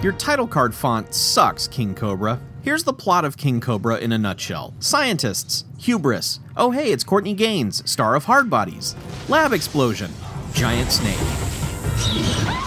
Your title card font sucks, King Cobra. Here's the plot of King Cobra in a nutshell. Scientists. Hubris. Oh hey, it's Courtney Gaines, star of Hard Bodies. Lab explosion. Giant snake.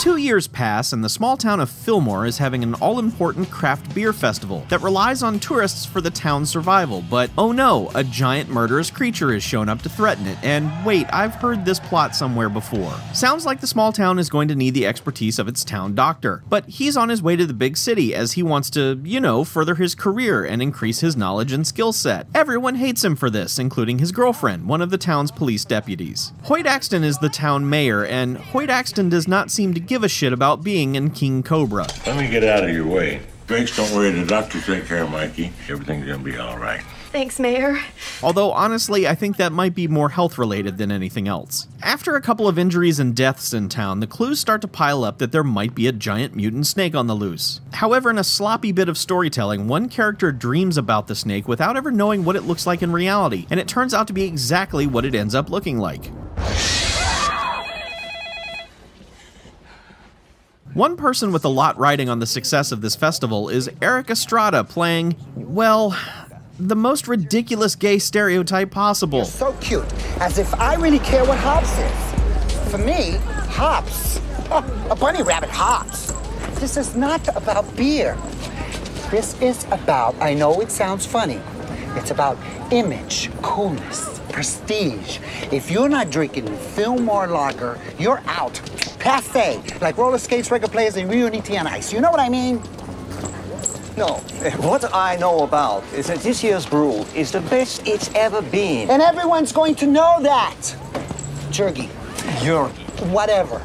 2 years pass and the small town of Fillmore is having an all-important craft beer festival that relies on tourists for the town's survival, but oh no, a giant murderous creature has shown up to threaten it, and wait, I've heard this plot somewhere before. Sounds like the small town is going to need the expertise of its town doctor, but he's on his way to the big city as he wants to, you know, further his career and increase his knowledge and skill set. Everyone hates him for this, including his girlfriend, one of the town's police deputies. Hoyt Axton is the town mayor, and Hoyt Axton does not seem to give a shit about being in King Cobra. Let me get out of your way. Thanks, don't worry, the doctor take care of Mikey. Everything's gonna be all right. Thanks, Mayor. Although, honestly, I think that might be more health-related than anything else. After a couple of injuries and deaths in town, the clues start to pile up that there might be a giant mutant snake on the loose. However, in a sloppy bit of storytelling, one character dreams about the snake without ever knowing what it looks like in reality, and it turns out to be exactly what it ends up looking like. One person with a lot riding on the success of this festival is Eric Estrada playing, well, the most ridiculous gay stereotype possible. You're so cute, as if I really care what hops is. For me, hops. Oh, a bunny rabbit hops. This is not about beer. This is about, I know it sounds funny, it's about image, coolness, prestige. If you're not drinking Fillmore Lager, you're out. Passe, like roller skates, record players, and Rio Niti on ice. You know what I mean? No, what I know about is that this year's brew is the best it's ever been. And everyone's going to know that. Jergy. You're... Whatever.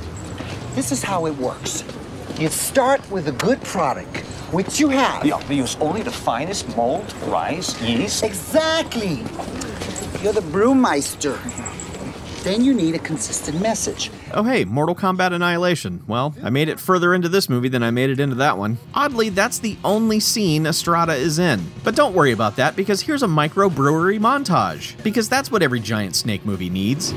This is how it works. You start with a good product, which you have. Yeah, we use only the finest malt, rice, yeast. Exactly. You're the brewmeister. Then you need a consistent message. Oh hey, Mortal Kombat Annihilation. Well, I made it further into this movie than I made it into that one. Oddly, that's the only scene Estrada is in. But don't worry about that, because here's a microbrewery montage. Because that's what every giant snake movie needs.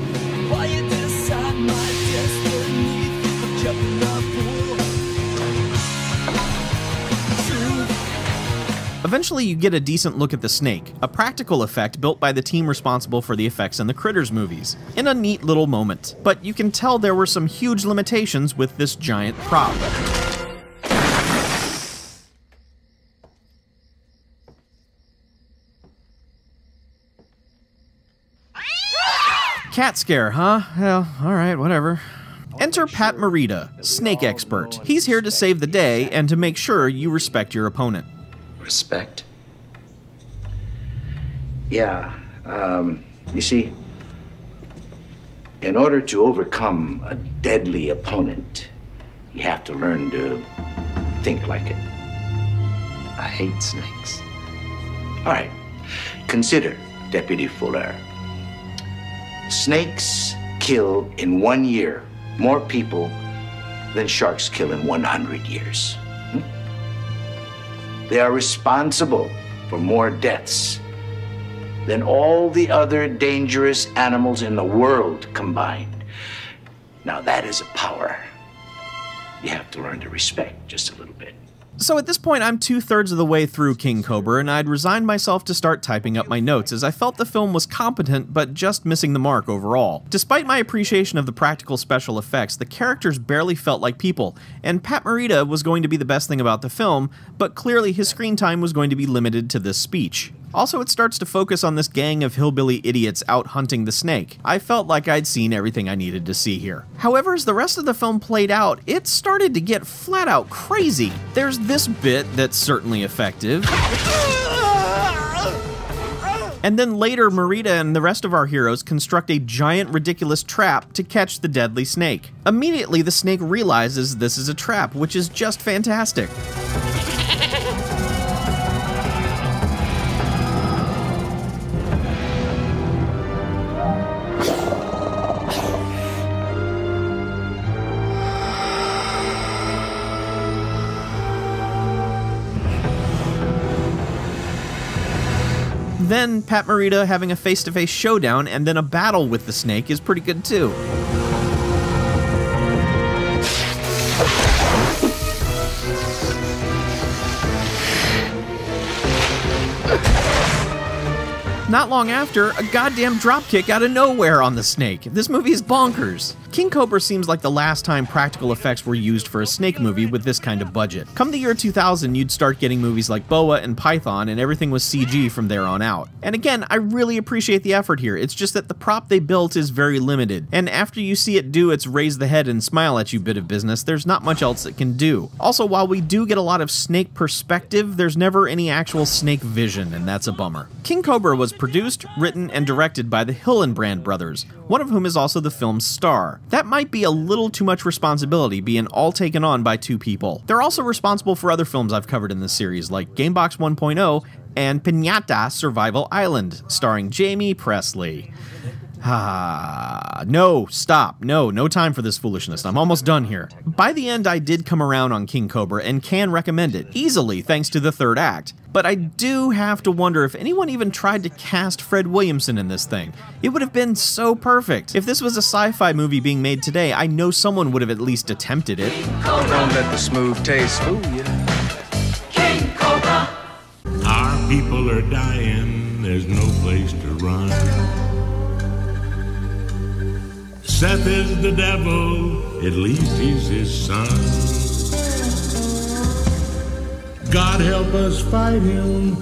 Eventually, you get a decent look at the snake, a practical effect built by the team responsible for the effects in the Critters movies, in a neat little moment. But you can tell there were some huge limitations with this giant prop. Cat scare, huh? Well, alright, whatever. Enter Pat Morita, snake expert. He's here to save the day and to make sure you respect your opponent. Respect? Yeah, you see, in order to overcome a deadly opponent, you have to learn to think like it. I hate snakes. All right, consider, Deputy Fuller. Snakes kill in 1 year more people than sharks kill in 100 years. They are responsible for more deaths than all the other dangerous animals in the world combined. Now that is a power you have to learn to respect just a little bit. So at this point, I'm 2/3 of the way through King Cobra, and I'd resigned myself to start typing up my notes as I felt the film was competent but just missing the mark overall. Despite my appreciation of the practical special effects, the characters barely felt like people, and Pat Morita was going to be the best thing about the film, but clearly his screen time was going to be limited to this speech. Also, it starts to focus on this gang of hillbilly idiots out hunting the snake. I felt like I'd seen everything I needed to see here. However, as the rest of the film played out, it started to get flat out crazy. There's this bit that's certainly effective. And then later, Morita and the rest of our heroes construct a giant, ridiculous trap to catch the deadly snake. Immediately, the snake realizes this is a trap, which is just fantastic. Then, Pat Morita having a face-to-face showdown and then a battle with the snake is pretty good too. not long after, a goddamn dropkick out of nowhere on the snake. This movie is bonkers. King Cobra seems like the last time practical effects were used for a snake movie with this kind of budget. Come the year 2000, you'd start getting movies like Boa and Python, and everything was CG from there on out. And again, I really appreciate the effort here, it's just that the prop they built is very limited, and after you see it do its raise the head and smile at you bit of business, there's not much else it can do. Also, while we do get a lot of snake perspective, there's never any actual snake vision, and that's a bummer. King Cobra was produced, written, and directed by the Hillenbrand brothers, one of whom is also the film's star. That might be a little too much responsibility, being all taken on by two people. They're also responsible for other films I've covered in this series, like Gamebox 1.0 and Piñata Survival Island, starring Jamie Presley. No, stop. No time for this foolishness. I'm almost done here. By the end, I did come around on King Cobra and can recommend it, easily thanks to the third act. But I do have to wonder if anyone even tried to cast Fred Williamson in this thing. It would have been so perfect. If this was a sci-fi movie being made today, I know someone would have at least attempted it. Don't let the smooth taste fool you. King Cobra! Our people are dying, there's no place to run. Seth is the devil, at least he's his son. God help us fight him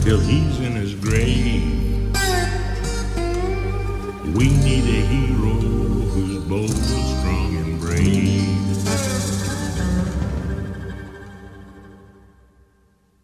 till he's in his grave. We need a hero